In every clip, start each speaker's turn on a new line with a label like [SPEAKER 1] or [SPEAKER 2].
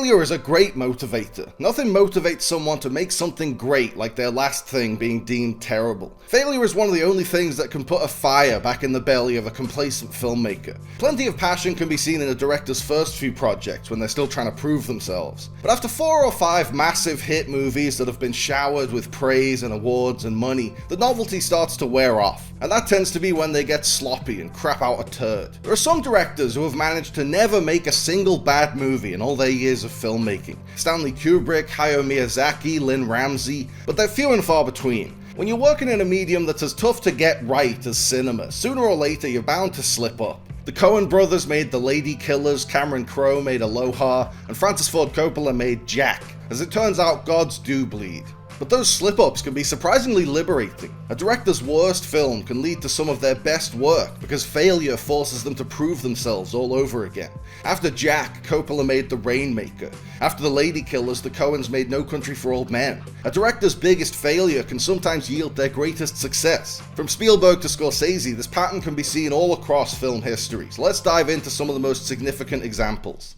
[SPEAKER 1] Failure is a great motivator. Nothing motivates someone to make something great like their last thing being deemed terrible. Failure is one of the only things that can put a fire back in the belly of a complacent filmmaker. Plenty of passion can be seen in a director's first few projects when they're still trying to prove themselves. But after 4 or 5 massive hit movies that have been showered with praise and awards and money, the novelty starts to wear off. And that tends to be when they get sloppy and crap out a turd. There are some directors who have managed to never make a single bad movie in all their years of filmmaking. Stanley Kubrick, Hayao Miyazaki, Lynn Ramsey, but they're few and far between. When you're working in a medium that's as tough to get right as cinema, sooner or later you're bound to slip up. The Coen brothers made The Lady Killers, Cameron Crowe made Aloha, and Francis Ford Coppola made Jack. As it turns out, gods do bleed. But those slip-ups can be surprisingly liberating. A director's worst film can lead to some of their best work because failure forces them to prove themselves all over again. After Jack, Coppola made The Rainmaker. After The Lady Killers, the Coens made No Country for Old Men. A director's biggest failure can sometimes yield their greatest success. From Spielberg to Scorsese, this pattern can be seen all across film history. So let's dive into some of the most significant examples.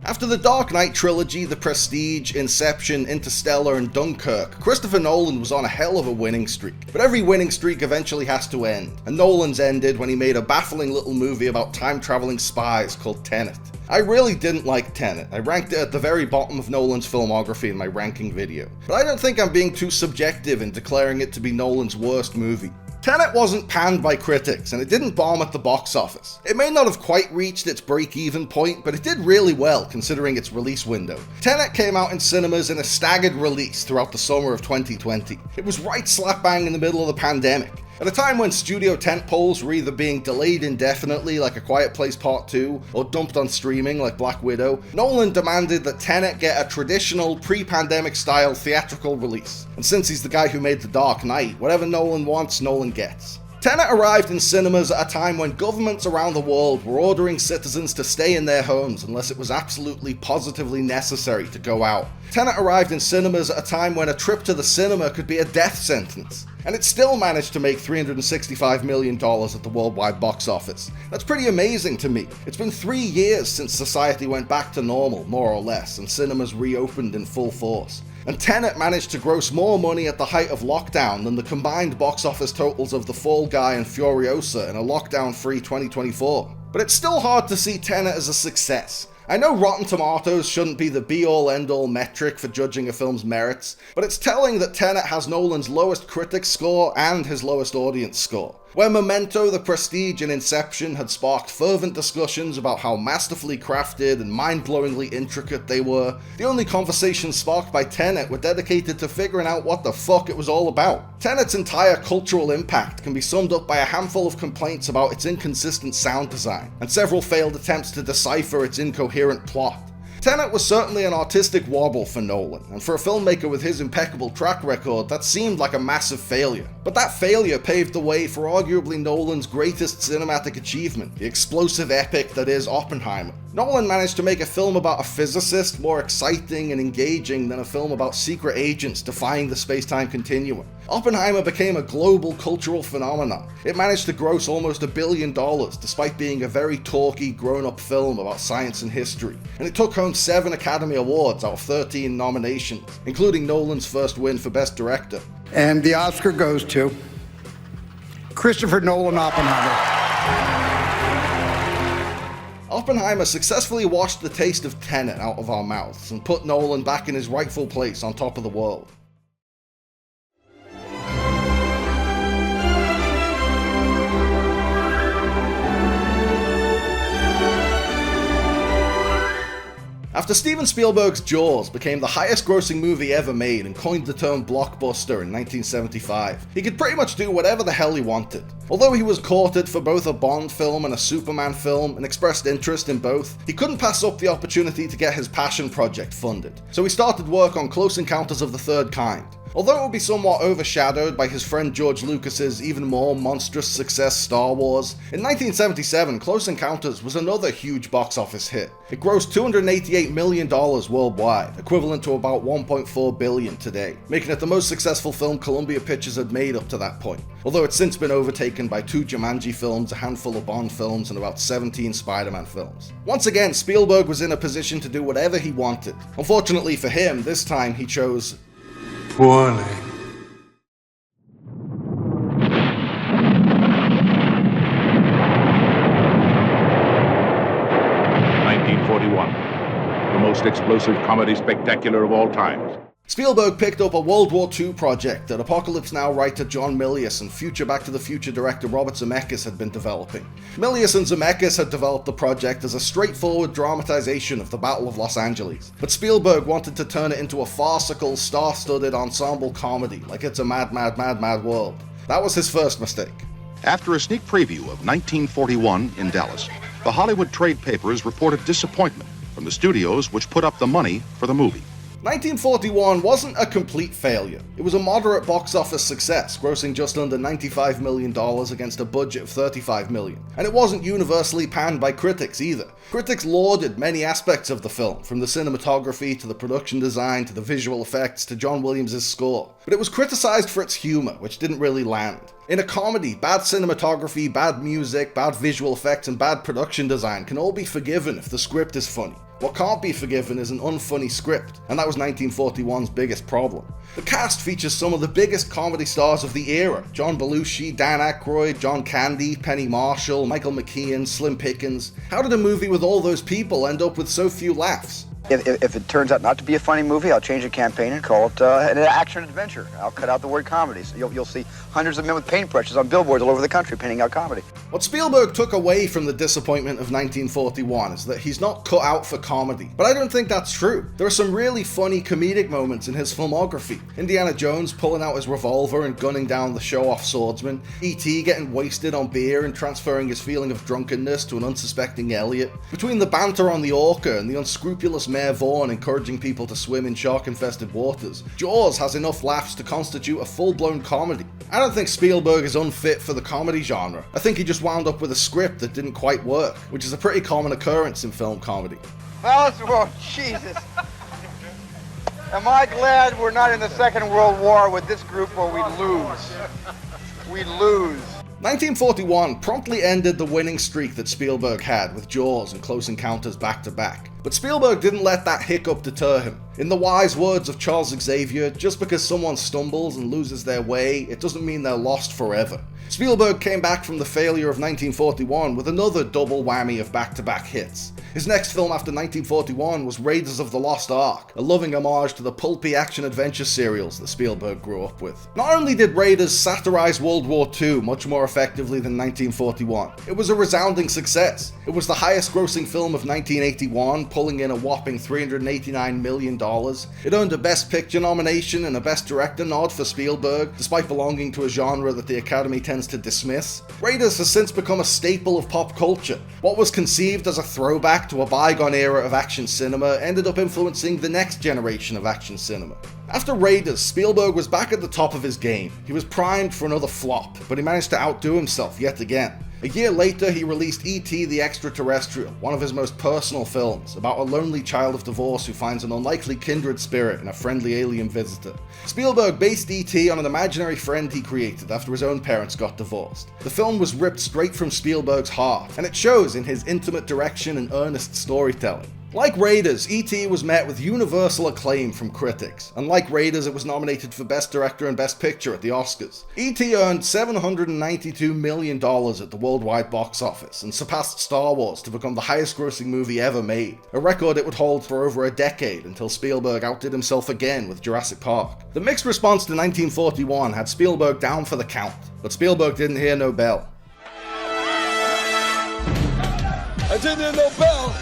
[SPEAKER 1] After the Dark Knight trilogy, The Prestige, Inception, Interstellar, and Dunkirk, Christopher Nolan was on a hell of a winning streak. But every winning streak eventually has to end, and Nolan's ended when he made a baffling little movie about time-traveling spies called Tenet. I really didn't like Tenet. I ranked it at the very bottom of Nolan's filmography in my ranking video. But I don't think I'm being too subjective in declaring it to be Nolan's worst movie. Tenet wasn't panned by critics, and it didn't bomb at the box office. It may not have quite reached its break-even point, but it did really well considering its release window. Tenet came out in cinemas in a staggered release throughout the summer of 2020. It was right slap bang in the middle of the pandemic. At a time when studio tentpoles were either being delayed indefinitely like A Quiet Place Part 2 or dumped on streaming like Black Widow, Nolan demanded that Tenet get a traditional pre-pandemic style theatrical release. And since he's the guy who made The Dark Knight, whatever Nolan wants, Nolan gets. Tenet arrived in cinemas at a time when governments around the world were ordering citizens to stay in their homes unless it was absolutely positively necessary to go out. Tenet arrived in cinemas at a time when a trip to the cinema could be a death sentence. And it still managed to make $365 million at the worldwide box office. That's pretty amazing to me. It's been 3 years since society went back to normal, more or less, and cinemas reopened in full force. And Tenet managed to gross more money at the height of lockdown than the combined box office totals of The Fall Guy and Furiosa in a lockdown-free 2024. But it's still hard to see Tenet as a success. I know Rotten Tomatoes shouldn't be the be-all end-all metric for judging a film's merits, but it's telling that Tenet has Nolan's lowest critics score and his lowest audience score. Where Memento, The Prestige, and Inception had sparked fervent discussions about how masterfully crafted and mind-blowingly intricate they were, the only conversations sparked by Tenet were dedicated to figuring out what the fuck it was all about. Tenet's entire cultural impact can be summed up by a handful of complaints about its inconsistent sound design, and several failed attempts to decipher its incoherent plot. Tenet was certainly an artistic wobble for Nolan, and for a filmmaker with his impeccable track record, that seemed like a massive failure. But that failure paved the way for arguably Nolan's greatest cinematic achievement, the explosive epic that is Oppenheimer. Nolan managed to make a film about a physicist more exciting and engaging than a film about secret agents defying the space-time continuum. Oppenheimer became a global cultural phenomenon. It managed to gross almost $1 billion, despite being a very talky, grown-up film about science and history. And it took home 7 Academy Awards out of 13 nominations, including Nolan's first win for Best Director.
[SPEAKER 2] And the Oscar goes to Christopher Nolan Oppenheimer.
[SPEAKER 1] Oppenheimer successfully washed the taste of Tenet out of our mouths and put Nolan back in his rightful place on top of the world. After Steven Spielberg's Jaws became the highest-grossing movie ever made and coined the term blockbuster in 1975, he could pretty much do whatever the hell he wanted. Although he was courted for both a Bond film and a Superman film and expressed interest in both, he couldn't pass up the opportunity to get his passion project funded. So he started work on Close Encounters of the Third Kind. Although it would be somewhat overshadowed by his friend George Lucas's even more monstrous success Star Wars, in 1977 Close Encounters was another huge box office hit. It grossed $288 million worldwide, equivalent to about $1.4 billion today, making it the most successful film Columbia Pictures had made up to that point, although it's since been overtaken by 2 Jumanji films, a handful of Bond films, and about 17 Spider-Man films. Once again, Spielberg was in a position to do whatever he wanted. Unfortunately for him, this time he chose
[SPEAKER 3] poorly.
[SPEAKER 4] 1941, the most explosive comedy spectacular of all times.
[SPEAKER 1] Spielberg picked up a World War II project that Apocalypse Now writer John Milius and future Back to the Future director Robert Zemeckis had been developing. Milius and Zemeckis had developed the project as a straightforward dramatization of the Battle of Los Angeles, but Spielberg wanted to turn it into a farcical, star-studded ensemble comedy like It's a Mad, Mad, Mad, Mad World. That was his first mistake.
[SPEAKER 5] After a sneak preview of 1941 in Dallas, the Hollywood trade papers reported disappointment from the studios which put up the money for the movie.
[SPEAKER 1] 1941 wasn't a complete failure. It was a moderate box office success, grossing just under $95 million against a budget of $35 million. And it wasn't universally panned by critics either. Critics lauded many aspects of the film, from the cinematography to the production design to the visual effects to John Williams' score. But it was criticized for its humor, which didn't really land. In a comedy, bad cinematography, bad music, bad visual effects, and bad production design can all be forgiven if the script is funny. What can't be forgiven is an unfunny script, and that was 1941's biggest problem. The cast features some of the biggest comedy stars of the era: John Belushi, Dan Aykroyd, John Candy, Penny Marshall, Michael McKean, Slim Pickens. How did a movie with all those people end up with so few laughs?
[SPEAKER 6] If it turns out not to be a funny movie, I'll change the campaign and call it an action-adventure. I'll cut out the word comedy. So you'll see hundreds of men with paintbrushes on billboards all over the country painting out comedy.
[SPEAKER 1] What Spielberg took away from the disappointment of 1941 is that he's not cut out for comedy. But I don't think that's true. There are some really funny comedic moments in his filmography. Indiana Jones pulling out his revolver and gunning down the show-off swordsman. E.T. getting wasted on beer and transferring his feeling of drunkenness to an unsuspecting Elliot. Between the banter on the Orca and the unscrupulous Mayor Vaughn encouraging people to swim in shark-infested waters, Jaws has enough laughs to constitute a full-blown comedy. I don't think Spielberg is unfit for the comedy genre. I think he just wound up with a script that didn't quite work, which is a pretty common occurrence in film comedy.
[SPEAKER 6] Well, Jesus. Am I glad we're not in the Second World War with this group or we'd lose. We'd lose.
[SPEAKER 1] 1941 promptly ended the winning streak that Spielberg had with Jaws and Close Encounters back-to-back. But Spielberg didn't let that hiccup deter him. In the wise words of Charles Xavier, just because someone stumbles and loses their way, it doesn't mean they're lost forever. Spielberg came back from the failure of 1941 with another double whammy of back-to-back hits. His next film after 1941 was Raiders of the Lost Ark, a loving homage to the pulpy action-adventure serials that Spielberg grew up with. Not only did Raiders satirize World War II much more effectively than 1941, it was a resounding success. It was the highest-grossing film of 1981, pulling in a whopping $389 million. It earned a Best Picture nomination and a Best Director nod for Spielberg, despite belonging to a genre that the Academy tends to dismiss. Raiders has since become a staple of pop culture. What was conceived as a throwback to a bygone era of action cinema ended up influencing the next generation of action cinema. After Raiders, Spielberg was back at the top of his game. He was primed for another flop, but he managed to outdo himself yet again. A year later, he released E.T. the Extraterrestrial, one of his most personal films, about a lonely child of divorce who finds an unlikely kindred spirit in a friendly alien visitor. Spielberg based E.T. on an imaginary friend he created after his own parents got divorced. The film was ripped straight from Spielberg's heart, and it shows in his intimate direction and earnest storytelling. Like Raiders, E.T. was met with universal acclaim from critics, and like Raiders, it was nominated for Best Director and Best Picture at the Oscars. E.T. earned $792 million at the worldwide box office, and surpassed Star Wars to become the highest-grossing movie ever made, a record it would hold for over a decade until Spielberg outdid himself again with Jurassic Park. The mixed response to 1941 had Spielberg down for the count, but Spielberg didn't hear no bell.
[SPEAKER 7] I didn't hear no bell!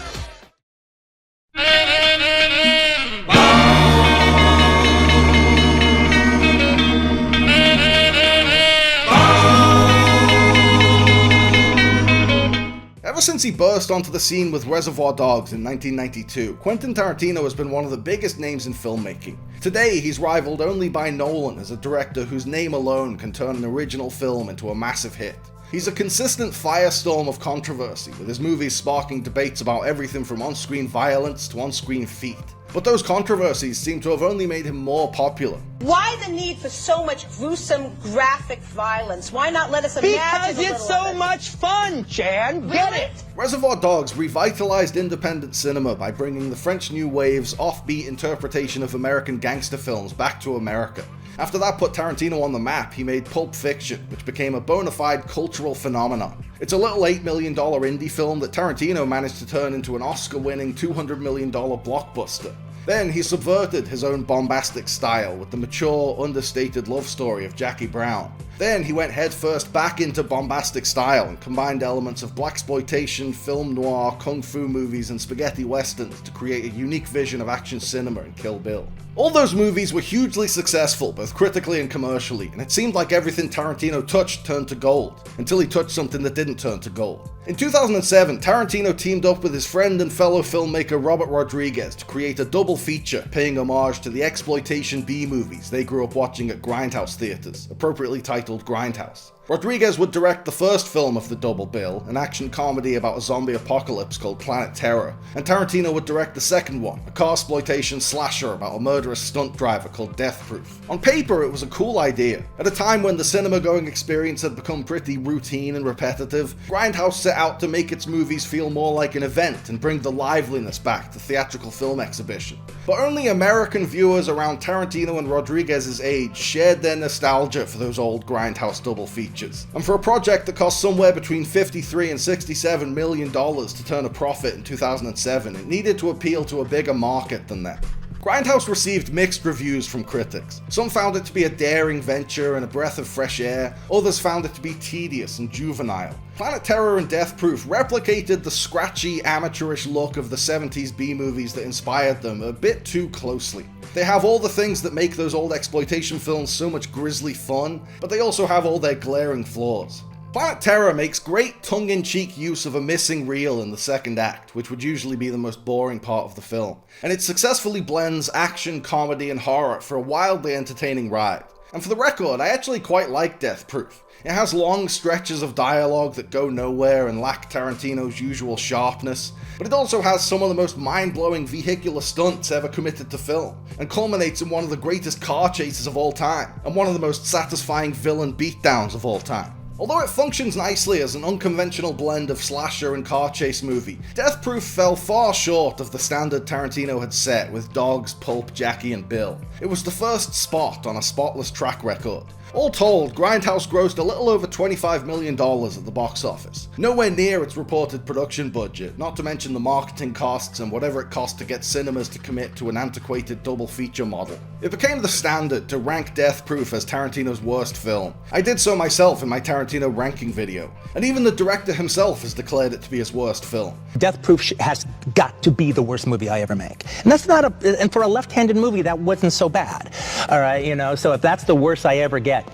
[SPEAKER 1] Ever since he burst onto the scene with Reservoir Dogs in 1992, Quentin Tarantino has been one of the biggest names in filmmaking. Today, he's rivaled only by Nolan as a director whose name alone can turn an original film into a massive hit. He's a consistent firestorm of controversy, with his movies sparking debates about everything from on-screen violence to on-screen feat. But those controversies seem to have only made him more popular.
[SPEAKER 3] Why the need for so much gruesome, graphic violence? Why not let us imagine
[SPEAKER 8] Because it's so much fun, Chan. Get it?
[SPEAKER 1] Reservoir Dogs revitalized independent cinema by bringing the French New Wave's offbeat interpretation of American gangster films back to America. After that put Tarantino on the map, he made Pulp Fiction, which became a bona fide cultural phenomenon. It's a little $8 million indie film that Tarantino managed to turn into an Oscar-winning $200 million blockbuster. Then he subverted his own bombastic style with the mature, understated love story of Jackie Brown. Then he went headfirst back into bombastic style and combined elements of blaxploitation, film noir, kung fu movies, and spaghetti westerns to create a unique vision of action cinema in Kill Bill. All those movies were hugely successful, both critically and commercially, and it seemed like everything Tarantino touched turned to gold, until he touched something that didn't turn to gold. In 2007, Tarantino teamed up with his friend and fellow filmmaker Robert Rodriguez to create a double feature paying homage to the exploitation B-movies they grew up watching at Grindhouse theaters, appropriately titled Grindhouse. Rodriguez would direct the first film of the double bill, an action comedy about a zombie apocalypse called Planet Terror, and Tarantino would direct the second one, a car-exploitation slasher about a murderous stunt driver called Death Proof. On paper, it was a cool idea. At a time when the cinema-going experience had become pretty routine and repetitive, Grindhouse set out to make its movies feel more like an event and bring the liveliness back to theatrical film exhibition. But only American viewers around Tarantino and Rodriguez's age shared their nostalgia for those old Grindhouse double features. And for a project that cost somewhere between $53 and $67 million to turn a profit in 2007, it needed to appeal to a bigger market than that. Grindhouse received mixed reviews from critics. Some found it to be a daring venture and a breath of fresh air, others found it to be tedious and juvenile. Planet Terror and Death Proof replicated the scratchy, amateurish look of the 70s B-movies that inspired them a bit too closely. They have all the things that make those old exploitation films so much grisly fun, but they also have all their glaring flaws. Planet Terror makes great tongue-in-cheek use of a missing reel in the second act, which would usually be the most boring part of the film, and it successfully blends action, comedy, and horror for a wildly entertaining ride. And for the record, I actually quite like Death Proof. It has long stretches of dialogue that go nowhere and lack Tarantino's usual sharpness, but it also has some of the most mind-blowing vehicular stunts ever committed to film, and culminates in one of the greatest car chases of all time, and one of the most satisfying villain beatdowns of all time. Although it functions nicely as an unconventional blend of slasher and car chase movie, Death Proof fell far short of the standard Tarantino had set with Dogs, Pulp, Jackie, and Bill. It was the first spot on a spotless track record. All told, Grindhouse grossed a little over $25 million at the box office. Nowhere near its reported production budget, not to mention the marketing costs and whatever it cost to get cinemas to commit to an antiquated double feature model. It became the standard to rank Death Proof as Tarantino's worst film. I did so myself in my Tarantino ranking video, and even the director himself has declared it to be his worst film.
[SPEAKER 8] Death Proof has got to be the worst movie I ever make. And that's not and for a left-handed movie, that wasn't so bad. All right, so if that's the worst I ever get,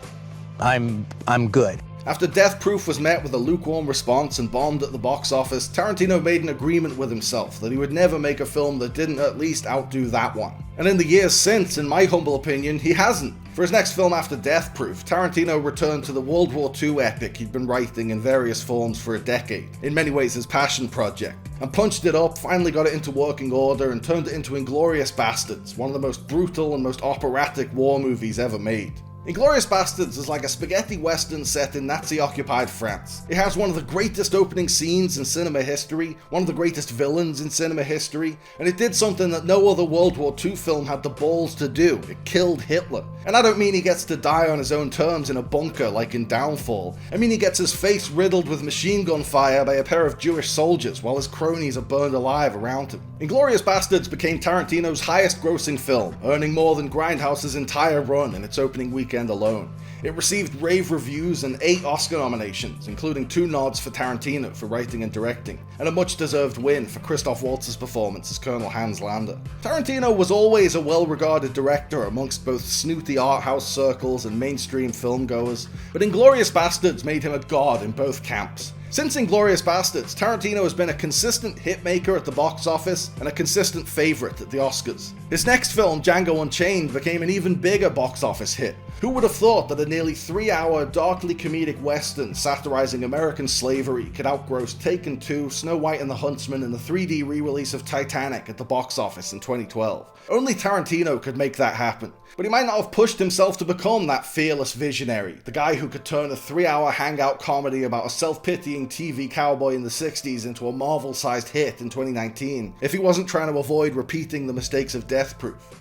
[SPEAKER 8] I'm good.
[SPEAKER 1] After Death Proof was met with a lukewarm response and bombed at the box office, Tarantino made an agreement with himself that he would never make a film that didn't at least outdo that one. And in the years since, in my humble opinion, he hasn't. For his next film after Death Proof, Tarantino returned to the World War II epic he'd been writing in various forms for a decade, in many ways his passion project, and punched it up, finally got it into working order, and turned it into Inglourious Basterds, one of the most brutal and most operatic war movies ever made. Inglourious Basterds is like a spaghetti western set in Nazi-occupied France. It has one of the greatest opening scenes in cinema history, one of the greatest villains in cinema history, and it did something that no other World War II film had the balls to do. It killed Hitler. And I don't mean he gets to die on his own terms in a bunker like in Downfall. I mean he gets his face riddled with machine gun fire by a pair of Jewish soldiers while his cronies are burned alive around him. Inglourious Basterds became Tarantino's highest grossing film, earning more than Grindhouse's entire run in its opening weekend alone. It received rave reviews and 8 Oscar nominations, including 2 nods for Tarantino for writing and directing, and a much-deserved win for Christoph Waltz's performance as Colonel Hans Lander. Tarantino was always a well-regarded director amongst both snooty art house circles and mainstream filmgoers, but Inglourious Basterds made him a god in both camps. Since Inglourious Basterds, Tarantino has been a consistent hitmaker at the box office and a consistent favourite at the Oscars. His next film, Django Unchained, became an even bigger box office hit. Who would have thought that a nearly 3-hour, darkly comedic western satirizing American slavery could outgross Taken 2, Snow White and the Huntsman, and the 3D re-release of Titanic at the box office in 2012? Only Tarantino could make that happen. But he might not have pushed himself to become that fearless visionary, the guy who could turn a 3-hour hangout comedy about a self-pitying TV cowboy in the 60s into a Marvel-sized hit in 2019, if he wasn't trying to avoid repeating the mistakes of Death Proof.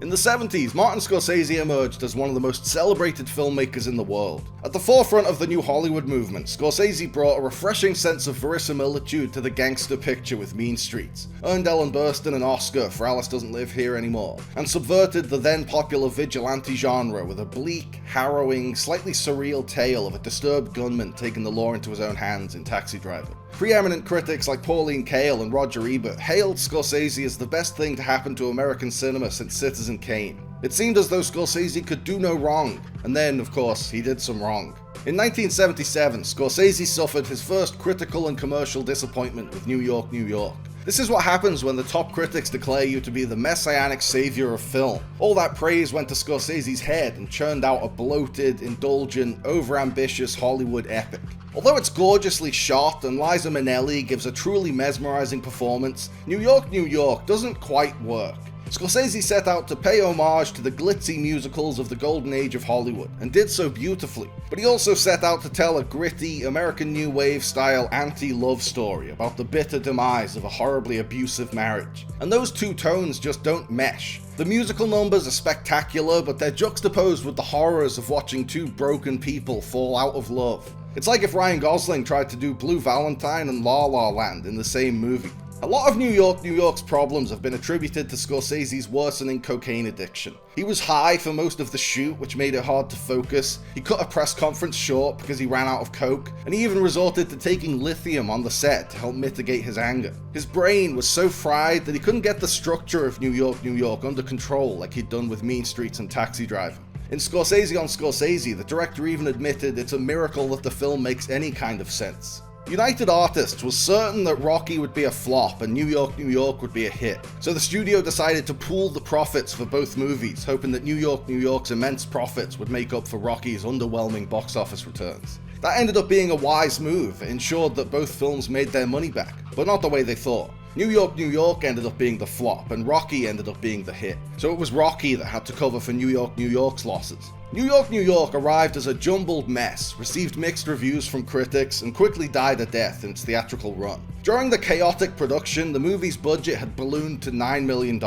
[SPEAKER 1] In the 70s, Martin Scorsese emerged as one of the most celebrated filmmakers in the world. At the forefront of the new Hollywood movement, Scorsese brought a refreshing sense of verisimilitude to the gangster picture with Mean Streets, earned Ellen Burstyn an Oscar for Alice Doesn't Live Here Anymore, and subverted the then popular vigilante genre with a bleak, harrowing, slightly surreal tale of a disturbed gunman taking the law into his own hands in Taxi Driver. Preeminent critics like Pauline Kael and Roger Ebert hailed Scorsese as the best thing to happen to American cinema since Citizen Kane. It seemed as though Scorsese could do no wrong, and then, of course, he did some wrong. In 1977, Scorsese suffered his first critical and commercial disappointment with New York, New York. This is what happens when the top critics declare you to be the messianic savior of film. All that praise went to Scorsese's head and churned out a bloated, indulgent, overambitious Hollywood epic. Although it's gorgeously shot and Liza Minnelli gives a truly mesmerizing performance, New York, New York doesn't quite work. Scorsese set out to pay homage to the glitzy musicals of the golden age of Hollywood, and did so beautifully. But he also set out to tell a gritty, American New Wave style anti-love story about the bitter demise of a horribly abusive marriage. And those two tones just don't mesh. The musical numbers are spectacular, but they're juxtaposed with the horrors of watching two broken people fall out of love. It's like if Ryan Gosling tried to do Blue Valentine and La La Land in the same movie. A lot of New York, New York's problems have been attributed to Scorsese's worsening cocaine addiction. He was high for most of the shoot, which made it hard to focus. He cut a press conference short because he ran out of coke, and he even resorted to taking lithium on the set to help mitigate his anger. His brain was so fried that he couldn't get the structure of New York, New York under control like he'd done with Mean Streets and Taxi Driver. In Scorsese on Scorsese, the director even admitted it's a miracle that the film makes any kind of sense. United Artists was certain that Rocky would be a flop and New York, New York would be a hit, so the studio decided to pool the profits for both movies, hoping that New York, New York's immense profits would make up for Rocky's underwhelming box office returns. That ended up being a wise move. It ensured that both films made their money back, but not the way they thought. New York, New York ended up being the flop, and Rocky ended up being the hit. So it was Rocky that had to cover for New York, New York's losses. New York, New York arrived as a jumbled mess, received mixed reviews from critics, and quickly died a death in its theatrical run. During the chaotic production, the movie's budget had ballooned to $9 million,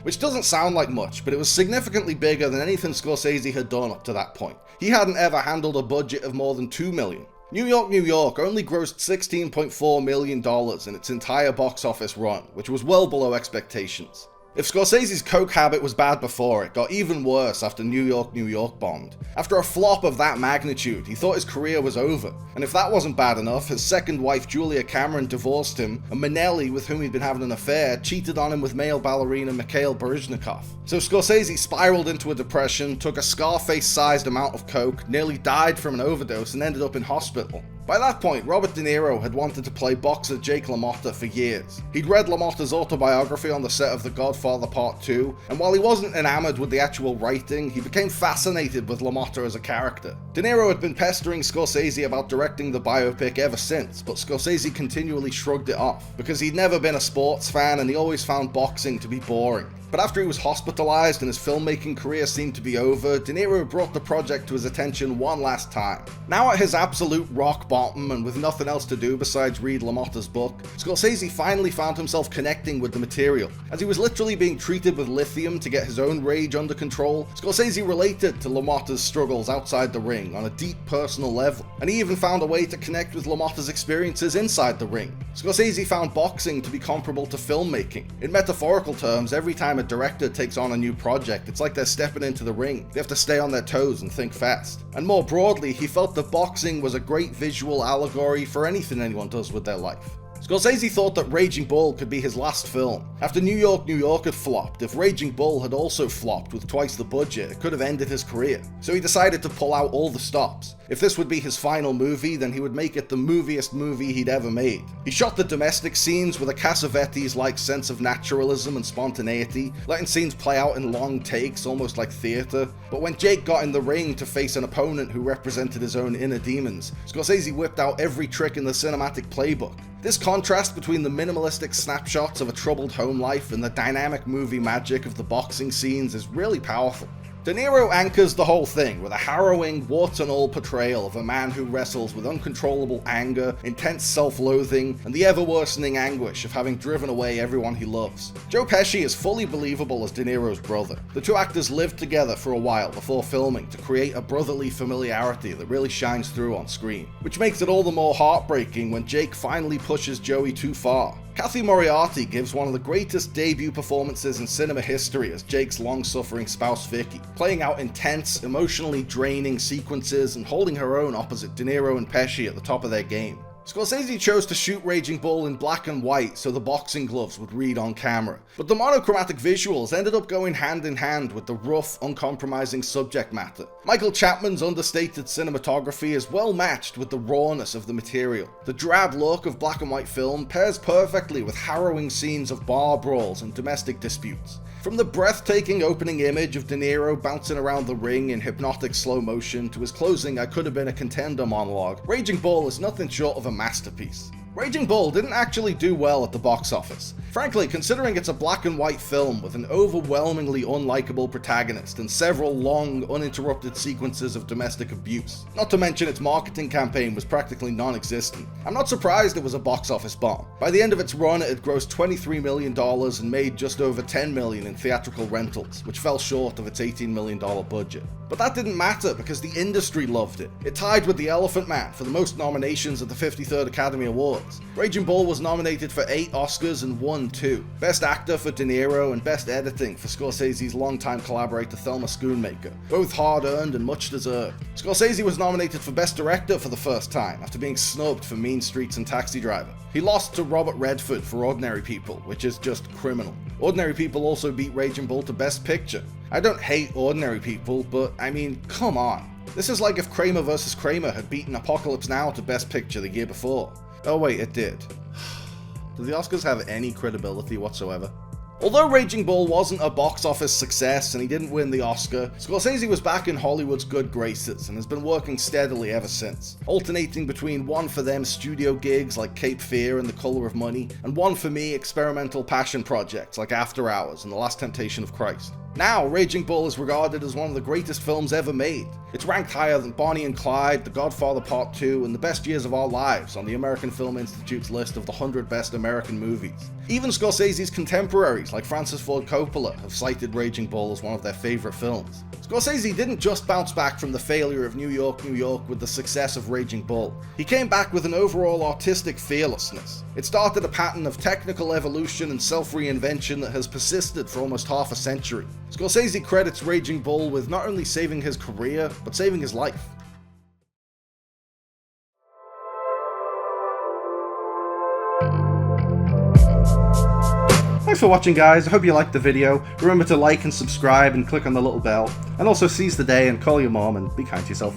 [SPEAKER 1] which doesn't sound like much, but it was significantly bigger than anything Scorsese had done up to that point. He hadn't ever handled a budget of more than $2 million. New York, New York only grossed $16.4 million in its entire box office run, which was well below expectations. If Scorsese's coke habit was bad before, it got even worse after New York, New York bombed. After a flop of that magnitude, he thought his career was over. And if that wasn't bad enough, his second wife Julia Cameron divorced him, and Minnelli, with whom he'd been having an affair, cheated on him with male ballerina Mikhail Baryshnikov. So Scorsese spiraled into a depression, took a Scarface-sized amount of coke, nearly died from an overdose, and ended up in hospital. By that point, Robert De Niro had wanted to play boxer Jake LaMotta for years. He'd read LaMotta's autobiography on the set of The Godfather Part 2, and while he wasn't enamored with the actual writing, he became fascinated with LaMotta as a character. De Niro had been pestering Scorsese about directing the biopic ever since, but Scorsese continually shrugged it off, because he'd never been a sports fan and he always found boxing to be boring. But after he was hospitalized and his filmmaking career seemed to be over, De Niro brought the project to his attention one last time. Now at his absolute rock bottom and with nothing else to do besides read LaMotta's book, Scorsese finally found himself connecting with the material. As he was literally being treated with lithium to get his own rage under control, Scorsese related to LaMotta's struggles outside the ring on a deep personal level, and he even found a way to connect with LaMotta's experiences inside the ring. Scorsese found boxing to be comparable to filmmaking. In metaphorical terms, every time a director takes on a new project, it's like they're stepping into the ring. They have to stay on their toes and think fast. And more broadly, he felt that boxing was a great visual allegory for anything anyone does with their life. Scorsese thought that Raging Bull could be his last film. After New York, New York had flopped, if Raging Bull had also flopped with twice the budget, it could have ended his career. So he decided to pull out all the stops. If this would be his final movie, then he would make it the moviest movie he'd ever made. He shot the domestic scenes with a Cassavetes-like sense of naturalism and spontaneity, letting scenes play out in long takes, almost like theatre. But when Jake got in the ring to face an opponent who represented his own inner demons, Scorsese whipped out every trick in the cinematic playbook. This contrast between the minimalistic snapshots of a troubled home life and the dynamic movie magic of the boxing scenes is really powerful. De Niro anchors the whole thing with a harrowing, warts-and-all portrayal of a man who wrestles with uncontrollable anger, intense self-loathing, and the ever-worsening anguish of having driven away everyone he loves. Joe Pesci is fully believable as De Niro's brother. The two actors lived together for a while before filming to create a brotherly familiarity that really shines through on screen, which makes it all the more heartbreaking when Jake finally pushes Joey too far. Kathy Moriarty gives one of the greatest debut performances in cinema history as Jake's long-suffering spouse Vicky, playing out intense, emotionally draining sequences and holding her own opposite De Niro and Pesci at the top of their game. Scorsese chose to shoot Raging Bull in black and white so the boxing gloves would read on camera, but the monochromatic visuals ended up going hand in hand with the rough, uncompromising subject matter. Michael Chapman's understated cinematography is well matched with the rawness of the material. The drab look of black and white film pairs perfectly with harrowing scenes of bar brawls and domestic disputes. From the breathtaking opening image of De Niro bouncing around the ring in hypnotic slow motion to his closing I Could Have Been a Contender monologue, Raging Bull is nothing short of a masterpiece. Raging Bull didn't actually do well at the box office. Frankly, considering it's a black and white film with an overwhelmingly unlikable protagonist and several long, uninterrupted sequences of domestic abuse. Not to mention its marketing campaign was practically non-existent. I'm not surprised it was a box office bomb. By the end of its run, it had grossed $23 million and made just over $10 million in theatrical rentals, which fell short of its $18 million budget. But that didn't matter because the industry loved it. It tied with The Elephant Man for the most nominations at the 53rd Academy Awards. Raging Bull was nominated for 8 Oscars and won 2. Best Actor for De Niro and Best Editing for Scorsese's longtime collaborator Thelma Schoonmaker, both hard-earned and much deserved. Scorsese was nominated for Best Director for the first time after being snubbed for Mean Streets and Taxi Driver. He lost to Robert Redford for Ordinary People, which is just criminal. Ordinary People also beat Raging Bull to Best Picture. I don't hate Ordinary People, but I mean, come on. This is like if Kramer vs. Kramer had beaten Apocalypse Now to Best Picture the year before. Oh wait, it did. Do the Oscars have any credibility whatsoever? Although Raging Bull wasn't a box office success and he didn't win the Oscar, Scorsese was back in Hollywood's good graces and has been working steadily ever since, alternating between one-for-them studio gigs like Cape Fear and The Color of Money, and one-for-me experimental passion projects like After Hours and The Last Temptation of Christ. Now, Raging Bull is regarded as one of the greatest films ever made. It's ranked higher than Bonnie and Clyde, The Godfather Part 2, and The Best Years of Our Lives on the American Film Institute's list of the 100 best American movies. Even Scorsese's contemporaries like Francis Ford Coppola have cited Raging Bull as one of their favorite films. Scorsese didn't just bounce back from the failure of New York, New York with the success of Raging Bull. He came back with an overall artistic fearlessness. It started a pattern of technical evolution and self-reinvention that has persisted for almost half a century. Scorsese credits Raging Bull with not only saving his career, but saving his life. Thanks for watching, guys. I hope you liked the video. Remember to like and subscribe and click on the little bell. And also seize the day and call your mom and be kind to yourself.